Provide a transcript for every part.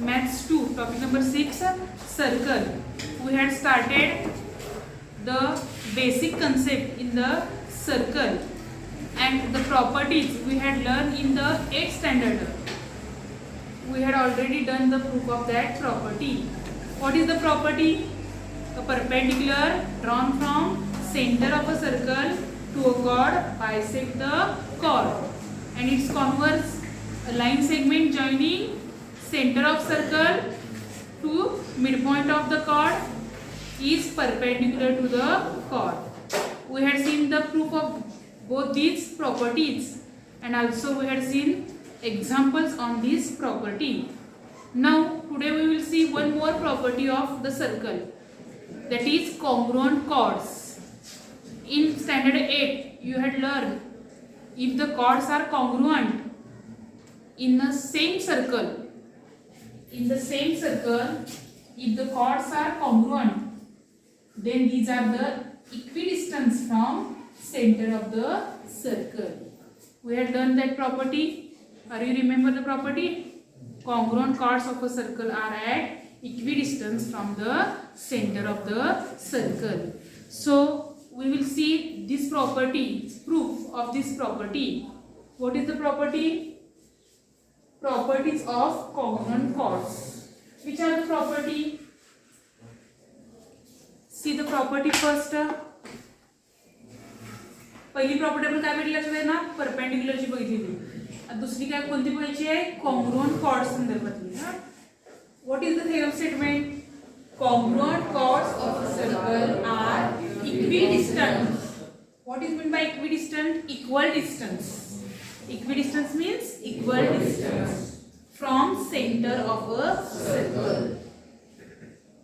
Maths 2, topic number 6, circle. We had started the basic concept in the circle and the properties we had learned in the 8th standard. We had already done the proof of that property. What is the property? A perpendicular drawn from center of a circle to a chord bisect the chord, and its converse, a line segment joining center of circle to midpoint of the chord is perpendicular to the chord. We had seen the proof of both these properties, and also we had seen examples on this property. Now today we will see one more property of the circle, that is congruent chords. In standard 8 you had learned if the chords are congruent in the same circle, if the chords are congruent, then these are the equidistance from center of the circle. We had done that property. Are you remember the property? Congruent chords of a circle are at equidistance from the center of the circle. So we will see this property, proof of this property. What is the property? Properties of congruent chords. Which are the property? See the property first. पहिली property आपण काय बघितली लक्षात आहे ना, परपेंडिक्युलरची बघितली. दुसरी काय कोणती बघायची आहे? कॉन्ग्रुएंट कॉर्ड्स संदर्भातली. What is the theorem statement? Congruent chords of a circle are equidistant. What is meant by equidistant? Equal distance. Equidistance means equal distance from center of a circle.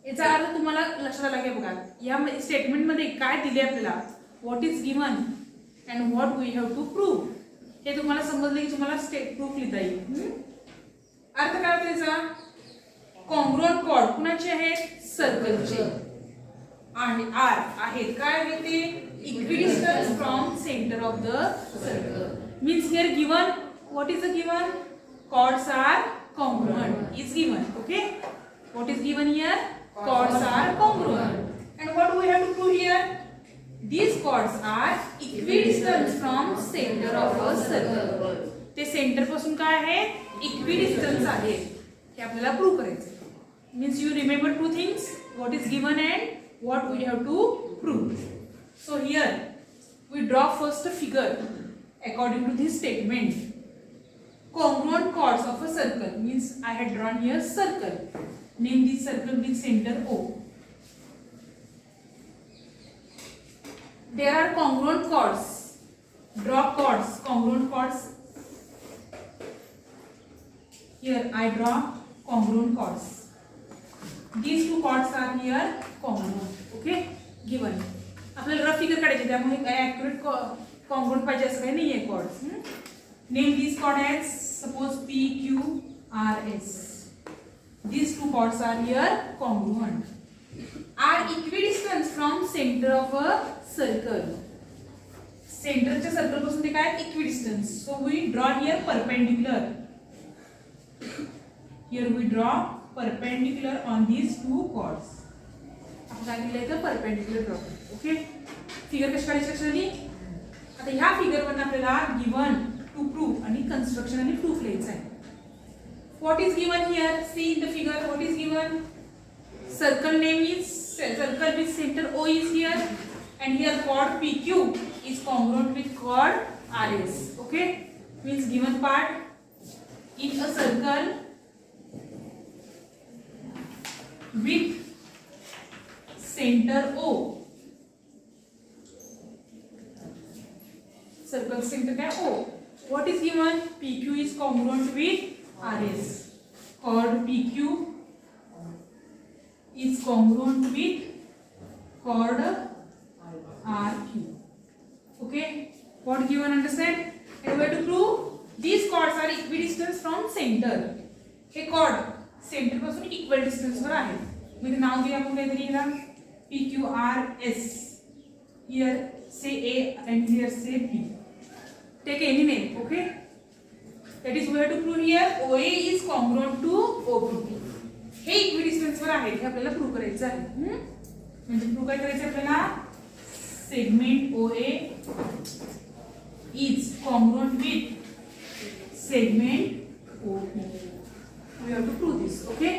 याचा अर्थ तुम्हाला लक्षात आला का बघा. या स्टेटमेंट मध्ये काय दिले आपल्याला, what is given and what we have to prove, हे तुम्हाला समजले की तुम्हाला स्टेट प्रूफ लिहिता येईल. अर्थ काय त्याचा? कॉन्ग्रुएंट कॉर्ड कुणाचे आहेत? सर्कलचे. आणि आर आहेत काय आहे ते? Equidistance from centre of the circle. Means here given, what is the given? chords are congruent is given. Okay, what is given here? Chords are congruent. And what we have to prove here? These chords are equidistant from center of a circle. ते centre पासून काय आहे? Equidistance आहे. हे आपल्याला prove करायचं. Means you remember two things, what is given and what we have to prove. So here we draw first a figure according to this statement. Congruent chords of a circle means I had drawn here circle. Name this circle with center O. There are congruent chords. Draw chords, congruent chords. Here I draw congruent chords. These two chords are here congruent. Okay, given. आपल्याला rough figure काढायचे, त्यामुळे काय accurate congruent पाहिजे असं काही नाहीये chords. Name these chords as suppose P, Q, R, S. These two chords are here congruent. Are equidistant from center of a circle. सेंटरच्या circle पासून ते काय? Equidistance. So we draw here perpendicular. Here we draw perpendicular on these two chords. आपण काय केलं इथं? Perpendicular property. Okay, figure कशी काढायची लक्षात? आता ह्या फिगर वरून आपल्याला गिवन टू प्रूव्ह आणि कन्स्ट्रक्शन आणि प्रूफ लिहायचं आहे. What is given here? See in the figure what is given. Circle name is circle with centre O is here, and here chord PQ is congruent with chord RS. Okay, means given part in a circle with center O. Circle center क्या O. What is given? PQ is congruent with RS. Chord PQ is congruent with chord RQ. Okay, what given? Understand? And we have to prove these chords are equidistant from center. हे chord centre पासून equal distance वर आहे. म्हणजे नाव दिले आपण काहीतरी याला PQRS. Here say A and here say B. Take any name. Okay. That is we have to prove here OA is congruent to OB. Answer आहे हे आपल्याला प्रूव्ह करायचं आहे. म्हणजे प्रूव्ह काय करायचं आपल्याला, segment OA is congruent with segment OB. We have to prove this. Okay,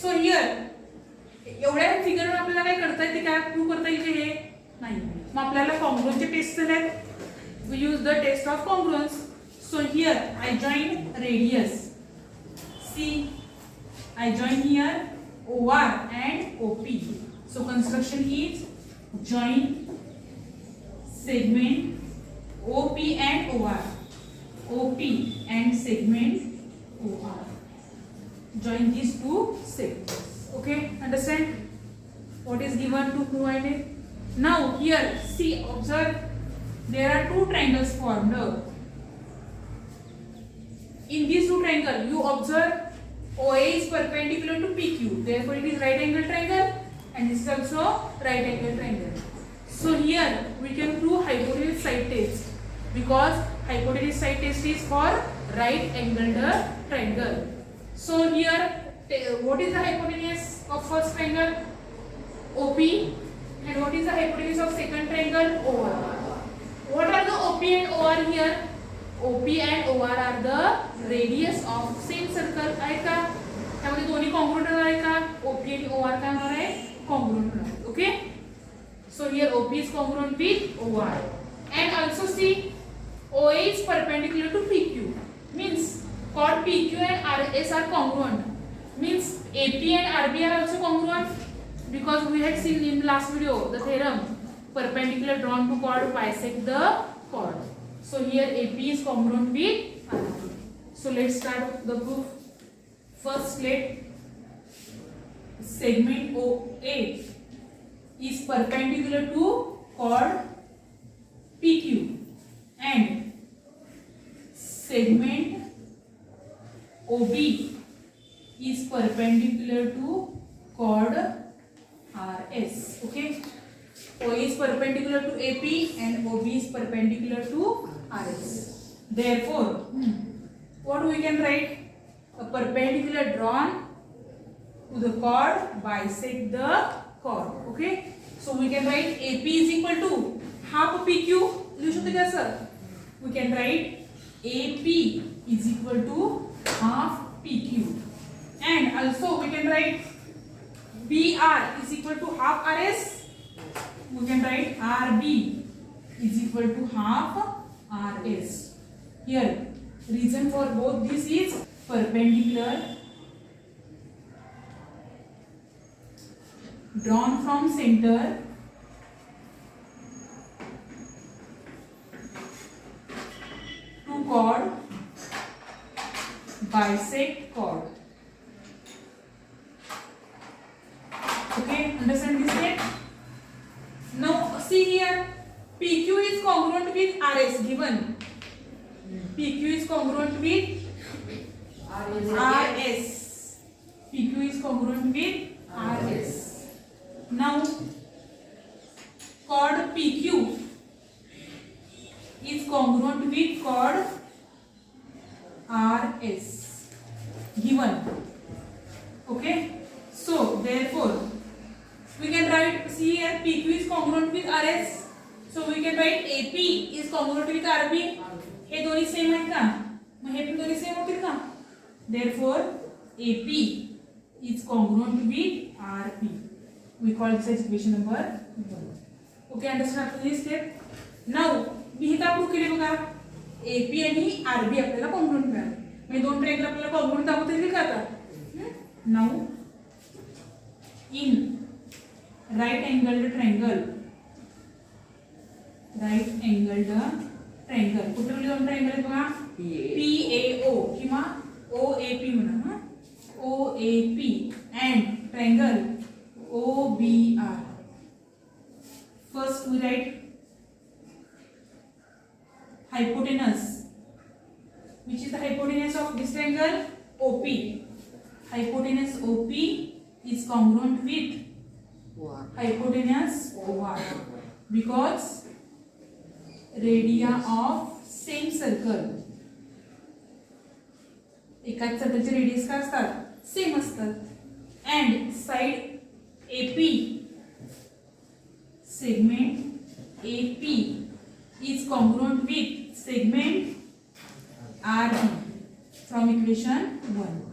so here एवढ्या फिगरवर आपल्याला काय करता येते, काय प्रूव्ह करता येते हे नाही. मग आपल्याला कॉन्ग्रुएंटचे टेस्ट झाले. We use the test of congruence. So here I join radius. See, I join here OR and OP. So construction is join segment OP and OR. OP and segment OR. Join these two segments. Okay, understand what is given to provide it. Now here see, observe, there are two triangles formed. In these two triangles you observe OA is perpendicular to PQ, therefore it is right angle triangle, and this is also right angle triangle. So here we can prove hypotenuse side test, because hypotenuse side test is for right angled triangle. So here what is the hypotenuse of first triangle OP, and what is the hypotenuse of second triangle OR? What are the OP and OR here? OP and OR are the radius of same circle. आहे का, त्यामध्ये दोन्ही congruent होणार आहे का, OP आणि OR काय होणार आहे, कॉन्ग्रुएंट होणार आहे. Okay, so here OP is congruent with OR, and also see OA is perpendicular to PQ, means chord PQ and RS are congruent, means AP and RB are also congruent, because we had seen in last video the theorem perpendicular drawn to chord bisect the chord. So here AP is congruent with RB. So let's start the proof. First let segment OA is perpendicular to chord PQ and segment OB is perpendicular to chord RS. Okay, OA is perpendicular to AP and OB is perpendicular to RS. Therefore, what we can write? A perpendicular drawn to the chord bisect the chord. Okay, so we can write AP is equal to half PQ. लिहू शकतो क्या sir? We can write AP is equal to half PQ, and also we can write BR is equal to half RS. We can write RB is equal to half RS. Here, reason for both this is perpendicular drawn from center to chord bisect chord. Okay, understand this step? Now see here, PQ is congruent with RS given. PQ is congruent with RS. PQ is congruent with RS. Now chord PQ is congruent with chord RS given. Okay, so therefore we can write, see here PQ is congruent with RS, so we can write AP is congruent with RB. हे दोन्ही same आहेत का, मग हे पण दोन्ही same होतील का, therefore AP is congruent with RB. We call this as equation number 1. Okay, understand after this step? Now मी हे काय prove केले बघा, AP आणि RB आपल्याला कॉन्ग्रुएंट मिळाले, म्हणजे दोन ट्रायंगल आपल्याला कॉन्ग्रुएंट दाखवता येतील का आता. Now in right angled triangle, कुठले दोन ट्रायंगल आहेत बघा, PAO किंवा OAP म्हणा, OAP and triangle OBR. First we write hypotenuse. Which is the hypotenuse of this triangle? OP. Hypotenuse OP is congruent with hypotenuse OR, because radii of same circle, एकाच सर्कलचे radius काय असतात, same असतात. and side AP, segment AP is congruent with segment RB from equation 1.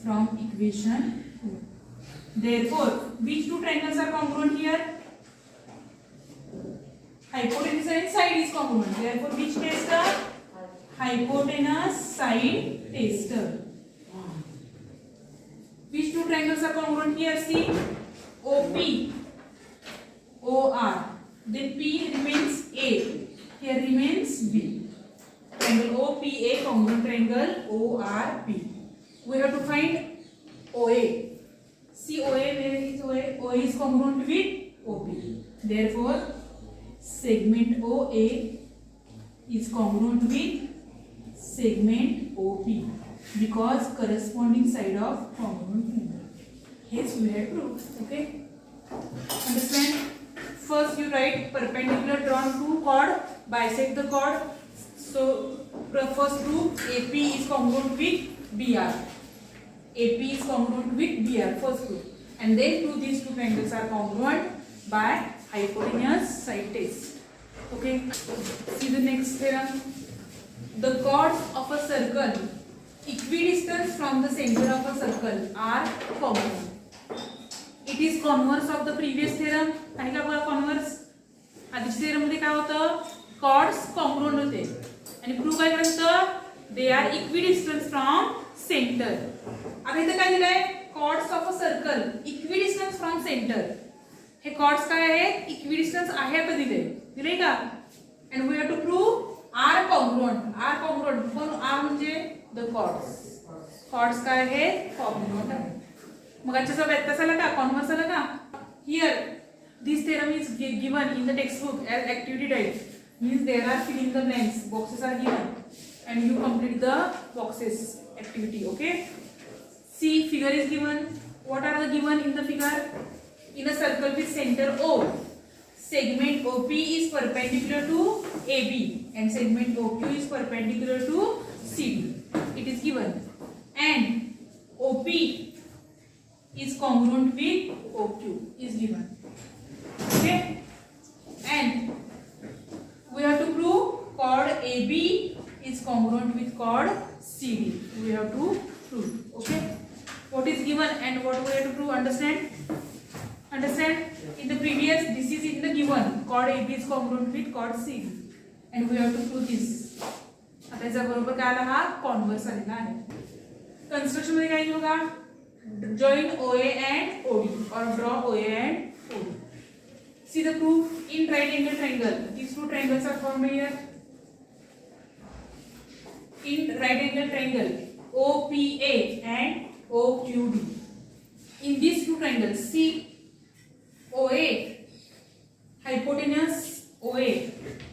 From equation 1. Therefore, which two triangles are congruent here? Hypotenuse and side is congruent. Therefore, which tester? Hypotenuse side tester. Which two triangles are congruent here? See, OP, OR. Then P remains A. Here remains B. Triangle OPA congruent triangle ORP. We have to find OA. See OA, where is OA? OA is congruent with OP. Therefore, segment OA is congruent with segment OP because corresponding side of congruent triangle. Hence we have proved. Okay? Understand? First you write perpendicular drawn to chord, bisect the chord. So first prove AP is congruent with BR. AP is congruent with BR. First prove. And then prove these two triangles are congruent by hypotenuse side test. Okay? See the next theorem. The chords of a circle equidistant from the center of a circle are congruent. It is converse of the previous theorem. आहे का बघा converse? आधीच्या theorem मध्ये काय होतं? Chords congruent होते. आणि prove काय करायचं? They are equidistant from center. आता इथे काय दिलंय? Chords of a circle equidistant from center. Hey chords काय आहेत? Equidistant आहे आता दिले का? And we have to prove R congruent. R congruent. पण R म्हणजे the chords. Chords काय आहेत? Congruent आहे. मग याचा व्यत्यास आला का? कॉन्व्हर्स आला का? Here this theorem is given in the textbook as activity type. Means there are fill in the blanks. Boxes are given and you complete the boxes activity. Okay? See, figure is given. What are the given in the figure? In a circle with center O, segment OP is perpendicular to AB and segment OQ is perpendicular to CD. It is given. And OP is congruent with OQ is given. Okay? And we have to prove chord AB is congruent with chord CD. We have to prove. Okay? What is given and what we have to prove? Understand? Understand? In the previous, this is in the given. Chord AB is congruent with chord CD. And we have to prove this. आता याचा बरोबर काय आला हा converse आलेला आहे. Construction मध्ये काय बघा? Join OA and OD or draw OA and OD. See the proof in right angle triangle. These two triangles are formed here. In right angle triangle, OPA and OQD. In these two triangles, see OA, hypotenuse OA.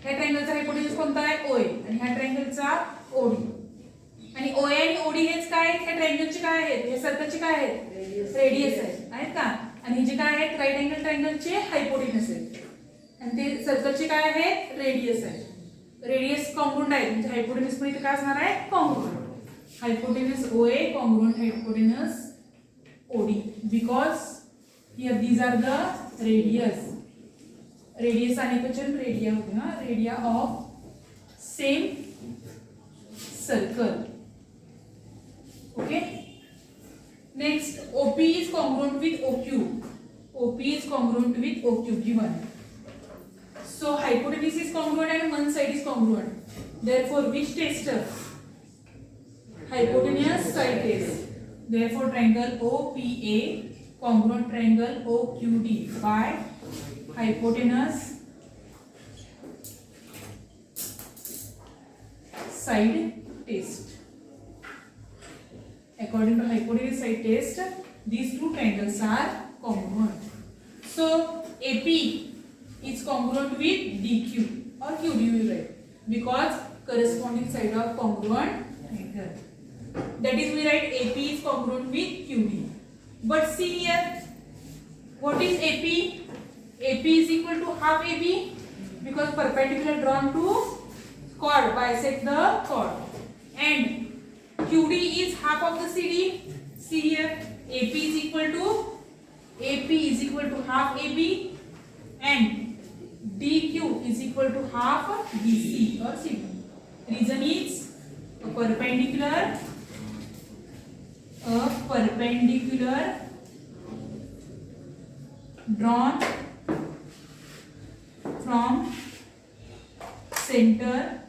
ह्या ट्रायंगलचा हायपोटेन्यूस कोणता आहे? OA. आणि ह्या ट्रायंगलचा OD. आणि OA आणि OD हेच काय आहेत? ह्या ट्रायंगलचे काय आहेत? हे सर्कलचे काय आहेत? रेडियस आहेत का? आणि जे काय आहेत? राईट अँगल ट्रायंगलचे हायपोटेन्यूस आहेत. आणि ते सर्कलचे काय आहेत? रेडियस आहेत. रेडियस कॉन्ग्रुएंट आहे म्हणजे हायपोटेन्यूस पण इथे काय असणार आहे? Congruent. हायपोटेन्यूस OA congruent हायपोटेन्यूस OD because here these are the radius. Radius आने को चल रेडिया होते हैं radio of same circle. Okay. Next OP is congruent with OQ. OP is congruent with OQ given. So hypotenuse is congruent and one side is congruent. Therefore which tester? Hypotenuse side test. Therefore triangle OPA congruent triangle OQD by hypotenuse side test. According to hypotenuse side test, these two triangles are congruent. So AP is congruent with DQ or QD we write because corresponding side of congruent triangle. That is we write AP is congruent with QD. But see here, what is AP? AP is equal to half AB because perpendicular drawn to chord, bisect the chord. And QD is half of the CD. See here, AB half BC or CD. Reason is a perpendicular drawn from center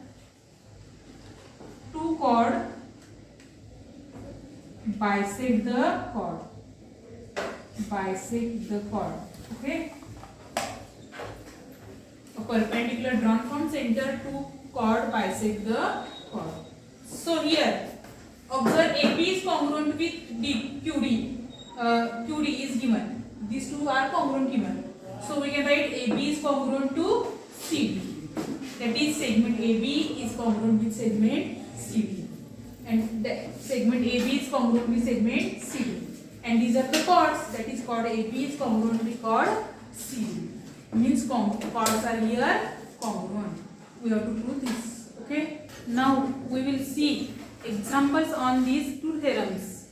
to chord bisect the chord. Okay, a perpendicular drawn from center to chord bisect the chord. So here observe AB is congruent with QD. QD is given. These two are congruent given. So we can write AB is congruent to CD. That is segment AB is congruent with segment CD. And the segment AB is congruent with segment CD. And these are the chords. That is chord AB is congruent with chord CD. Means chords are here congruent. We have to prove this. Okay. Now we will see examples on these two theorems.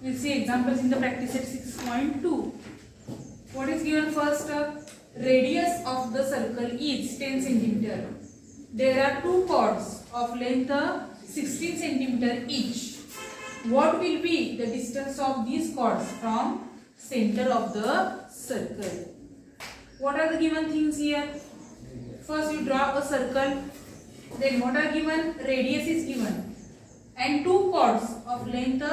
We will see examples in the practice set 6.2. What is given first? Radius of the circle is 10 centimeter. There are two chords of length 16 centimeter each. What will be the distance of these chords from center of the circle? What are the given things here? First you draw a circle. Then what are given? Radius is given. And two chords of length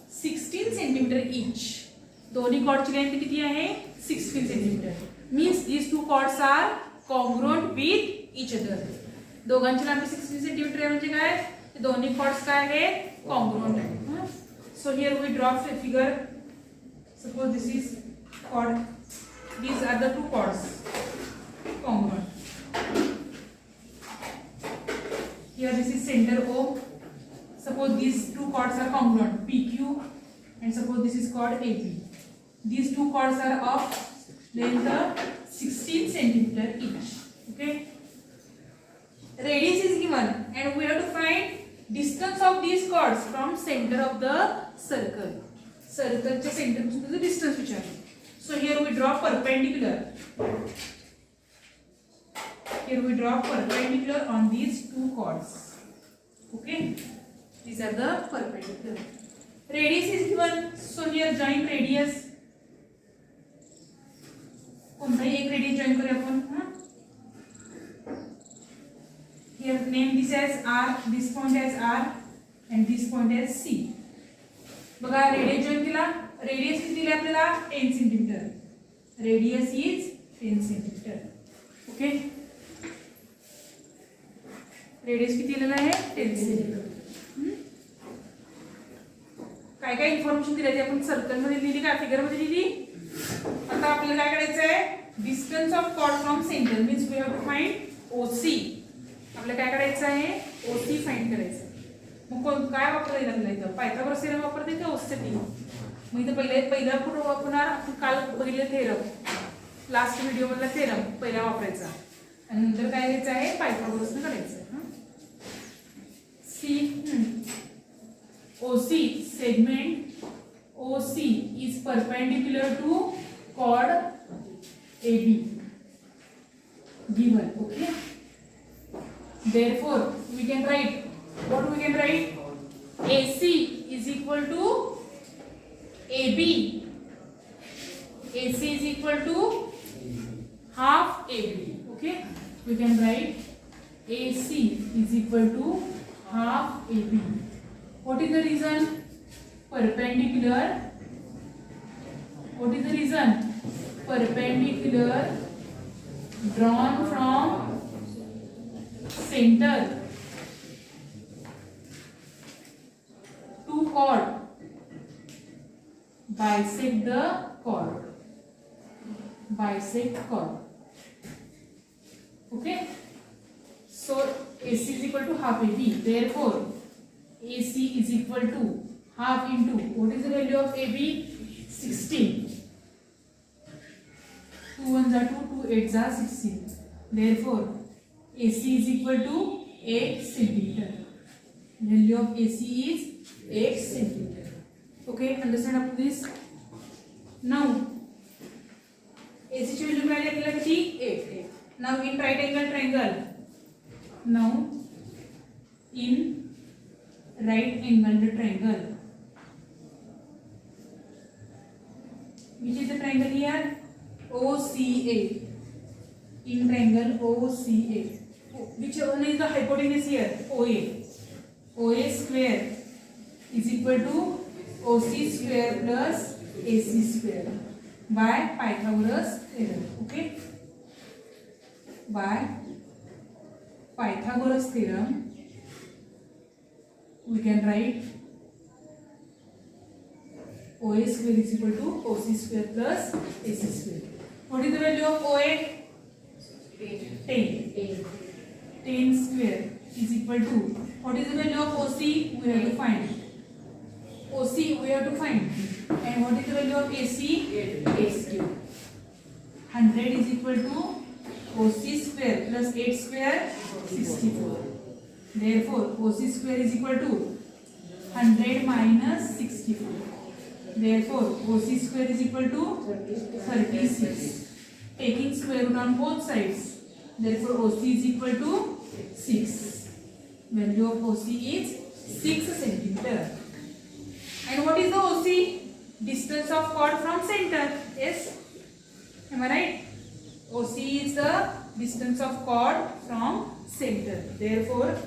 16 centimeter each. दोन्ही chordची length किती आहे? 16 centimeter. Means these two chords are congruent with each other. दोघांची लांबी 16 centimeter आहे म्हणजे काय? ते दोन्ही chords काय आहेत? Congruent आहे. So here we draw a figure. Suppose this is chord. These are the two chords congruent. Here this is center O. Suppose these two chords are congruent, PQ, and suppose this is chord AP. These two chords are of length 16 centimeter each. Okay. Radius is given, and we have to find distance of these chords from center of the circle. Circle च्या center पासून the distance विचारले. So here we draw perpendicular. Here we draw perpendicular on these two chords. Okay. These are the perpendicular. Radius is given. So here join radius. कोणताही एक radius join करूया आपण. Here name this as R, this point as R, and this point as C. बघा radius join केला. Radius किती दिले आपल्याला? 10 centimeter. Radius is 10 centimeter. Okay. Radius किती दिलेला आहे? 10 centimeter. काय काय इन्फॉर्मेशन दिली आहे आपण सर्कल मध्ये लिहिली का फिगर मध्ये लिहिली. आता आपल्याला काय करायचं आहे? Distance of chord from centre means we have to find OC. आपल्याला काय करायचं आहे? OC फाइंड करायचं. मग कोण काय वापरायला लागलं इथं? पायथागोरस थेरम वापरते का OC साठी? मग इथं पहिला कुठं वापरणार? आपण काल बघितलं थेरम. लास्ट व्हिडिओ मधला थेरम पहिला वापरायचा आणि नंतर काय करायचं आहे? पायथागोरसने करायचं. OC segment OC is perpendicular to chord AB given. Okay. Therefore, we can write what we can write. AC is equal to AB. AC is equal to half AB. Okay. We can write AC is equal to half AB. What is the reason? Perpendicular. What is the reason? Perpendicular drawn from center to chord bisect the chord. Bisect chord. Okay. So AC is equal to half AB. Therefore, AC is equal to half into what is the value of AB? 16. 2 1s are 2, 2 8s are 16. Therefore, AC is equal to 8 centimeter. Value of AC is 8 centimeter. Okay, understand up to this? Now, AC ची value काय लागली किती? 8. Now in right angle triangle, Now in right angled triangle, which is the triangle here? OCA. In triangle OCA, which one is the hypotenuse here? OA. OA square is equal to OC square plus AC square by Pythagoras theorem. Okay, by Pythagoras theorem we can write OA square is equal to OC square plus AC square. What is the value of OA? 10. 10 square is equal to, what is the value of OC? We have to find. OC we have to find. And what is the value of AC? 8. 100 is equal to OC square plus 8 square, 64. Therefore, OC square is equal to 100 minus 64. Therefore, OC square is equal to 36. Taking square root on both sides. Therefore, OC is equal to 6. Value of OC is 6 centimeter. And what is the OC? Distance of chord from center. Yes? Am I right? OC is the distance of chord from center. Therefore,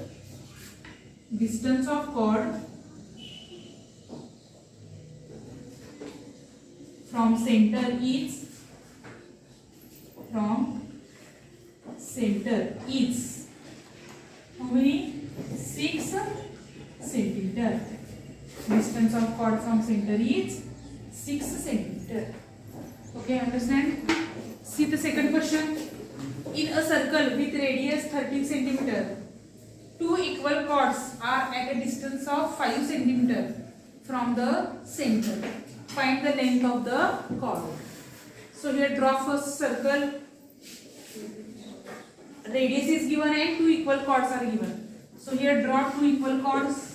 distance of chord from center is how many? 6 centimeter. Distance of chord from center is 6 centimeter. Okay, understand? See the second question. In a circle with radius 13 centimeter, two equal chords are at a distance of 5 centimeter from the center. Find the length of the chord. So here draw first circle. Radius is given and two equal chords are given. So here draw two equal chords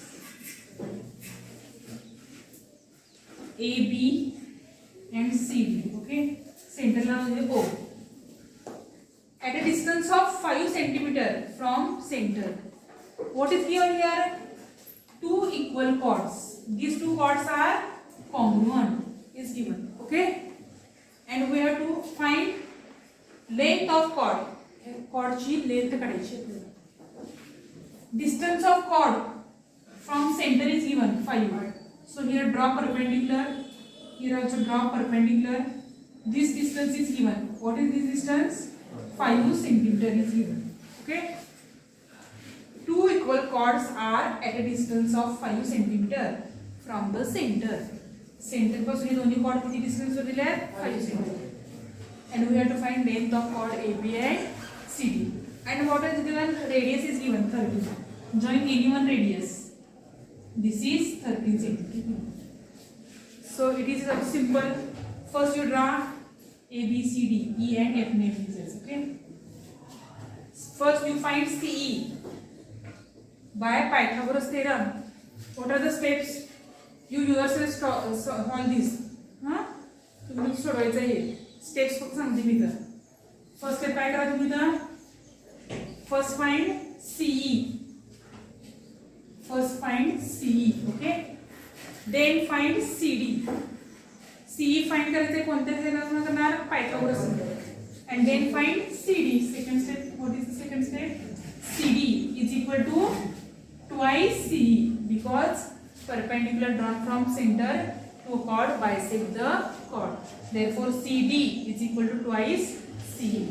AB and CD. Okay, center line is O. At a distance of 5 centimeter from center. What is given here? Two equal chords. These two chords are congruent is given. Okay, and we have to find length of chord. Chord ची length काढायची. Distance of chord from center is given 5. So here draw perpendicular. Here also draw perpendicular. This distance is given. What is this distance? 5 centimeter is given. Okay. Two equal chords are at a distance of 5 centimeter from the center. Center पासून हे दोन्ही chord किती distance वर दिले आहेत? 5 centimeter. And we have to find length of chord AB and CD. And what is given? Radius is given 13. Join any one radius. This is 13 centimeter. So it is simple. First you draw A, B, C, D, E and F name pieces. Okay. First you find CE by Pythagoras theorem. What are the steps? You yourself solve this. तुम्ही सोडवायचं आहे. Steps फक्त सांगते मी तर. First step काय करा तुम्ही तर? First find CE. First find CE. Okay. Then find CD. CE find करायचे कोणत्या theorem करणार? Pythagoras. And then find CD. Second step. What is the second step? CD is equal to twice CE because perpendicular drawn from center to chord bisect the chord. Therefore, CD is equal to twice CE.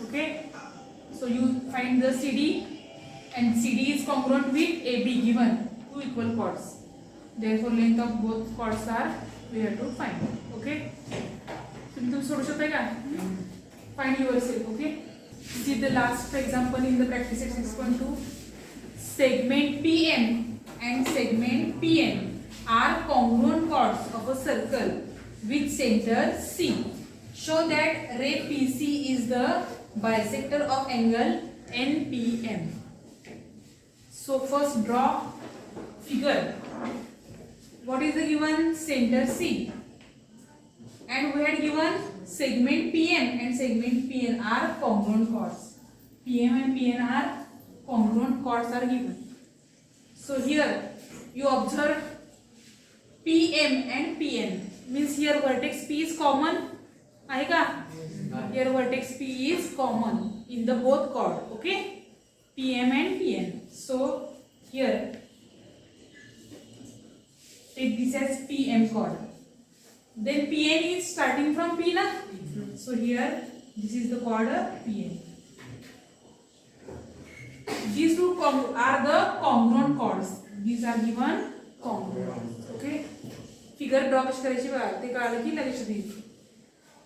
Okay. So you find the CD and CD is congruent with AB given two equal chords. Therefore, length of both chords are we have to find. Okay. तुम्ही सोडू शकता का? Find yourself. Okay. See the last example in the practice at 6.2. Segment PM and segment PN are congruent chords of a circle with center C. Show that ray PC is the bisector of angle NPM. So first draw figure. What is the given? Center C. And we had given segment PM and segment PN are congruent chords. PM and PN are congruent chords are given. So here you observe PM and PN, means here vertex P is common, आहे का? Here vertex P is common in the both chord, okay? PM and PN. So here take this as PM chord. Then PN is starting from P, na? So here this is the chord PN. These two are the congruent chords. These are given congruent. Okay. Figure draw कशी करायची बघा, ते कळलं की लगेच येईल.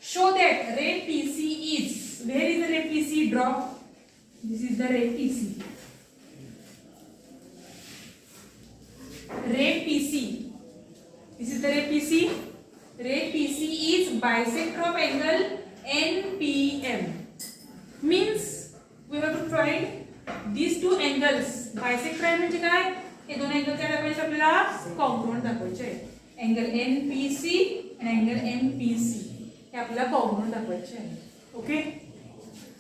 Show that ray PC is, where is the ray PC? Draw. This is the ray PC. Ray PC. This is the ray PC. Ray PC is bisector of angle NPM. Means we have to find these two angles. Bisector आहे म्हणजे काय? हे दोन angle काय दाखवायचे आपल्याला? Congruent दाखवायचे आहे. Angle NPC आणि अँगल MPC हे आपल्याला कॉन्ग्रुएंट दाखवायचे आहे. Okay.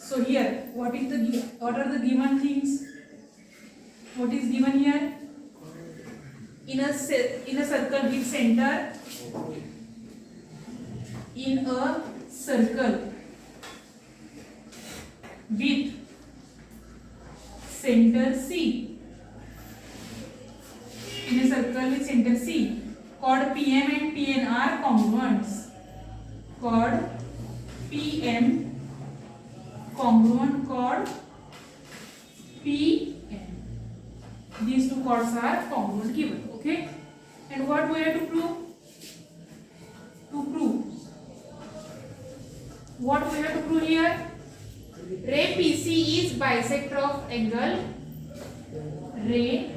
So here what are the given things? What is given here? In a circle with center, in a circle with center C, in a circle with center C, chord PM and PN are congruents. Chord PM congruent chord PM. These two chords are congruent given. Okay. And what we have to prove? What we have to prove here? Ray PC is bisector of angle. Ray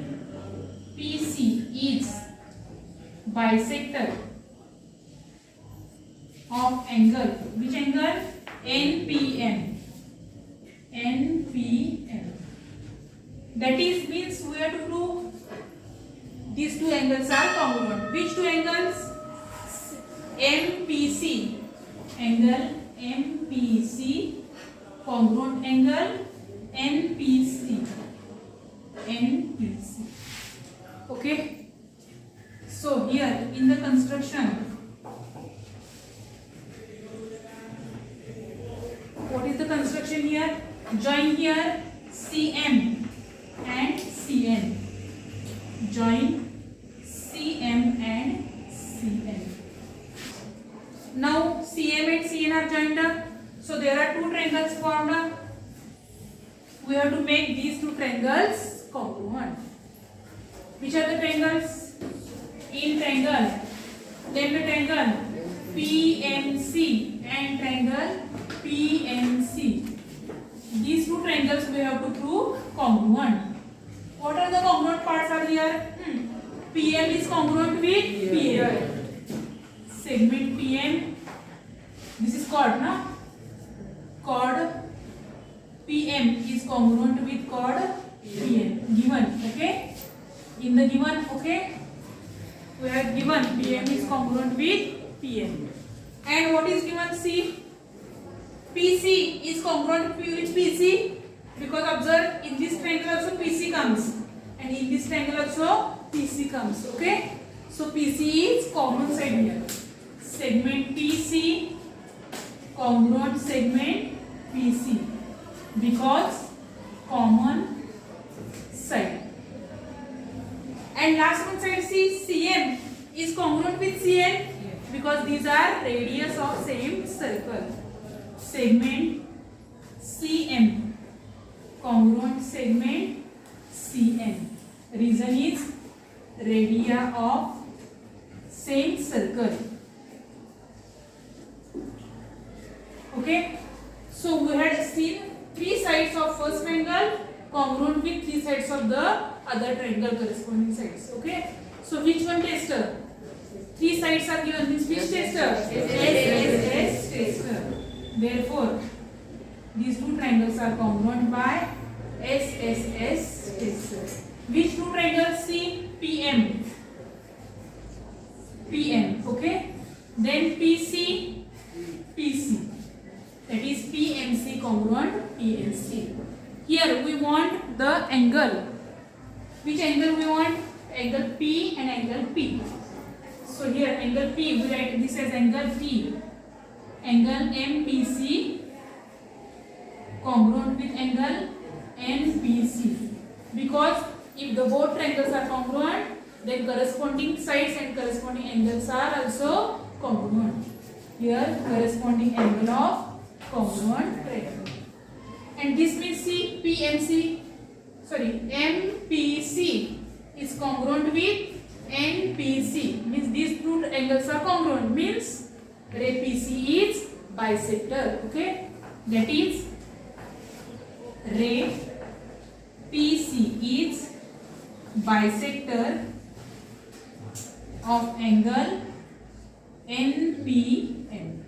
PC is bisector of angle. Which angle? NPM. NPM. That is means we have to prove these two angles are congruent. Which two angles? MPC. Angle MPC congruent angle NPC. NPC. Okay. So here in the construction, what is the construction here? Join here CM and CN. Join CM and CN. Now CM and CN are joined up. So there are two triangles formed. We have to make these two triangles congruent. Which are the triangles? In triangle, name the triangle PMC and triangle PNC. These two triangles we have to prove congruent. What are the congruent parts are here? PM is congruent with PM. Segment PM. This is chord, na? Chord PM is congruent with chord PM. Given, okay? In the given, okay? We have given PM is congruent with PM. And what is given C? PC is congruent with PC, because observe in this triangle also PC comes and in this triangle also PC comes. Okay. So PC is common side here. Segment PC congruent segment PC because common side. And last one side C, CM is congruent with CN because these are radius of same circle. Segment CM congruent segment CN. Reason is radii of same circle. Okay. So we had seen three sides of first triangle congruent with three sides of the other triangle corresponding sides. Okay. So which one tester? Three sides are given. Means which tester? S tester. Therefore, these two triangles are congruent by SSS tester. Which two triangles? C, PM. PM. Okay. Then PC. That is PMC congruent PNC. Here we want the angle. Which angle we want? Angle P and angle P. So here angle P, we write this as angle P. Angle MPC congruent with angle NPC. Because if the both triangles are congruent, then corresponding sides and corresponding angles are also congruent. Here corresponding angle of congruent triangle. And this means MPC is congruent with NPC. Means these two angles are congruent. Means ray PC is bisector. Okay, that is ray PC is bisector of angle NPN.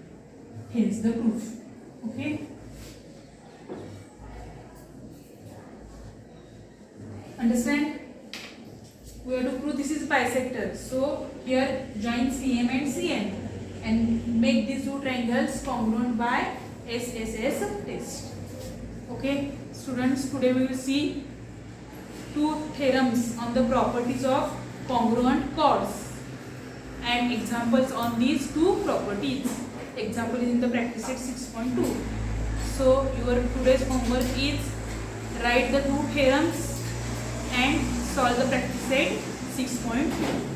Hence the proof. Okay. Understand? We have to prove this is bisector. So here join CM and CN and make these two triangles congruent by SSS test. Okay, students, today we will see two theorems on the properties of congruent chords and examples on these two properties. Example is in the practice set 6.2. So your today's homework is write the two theorems and solve the practice set 6.2.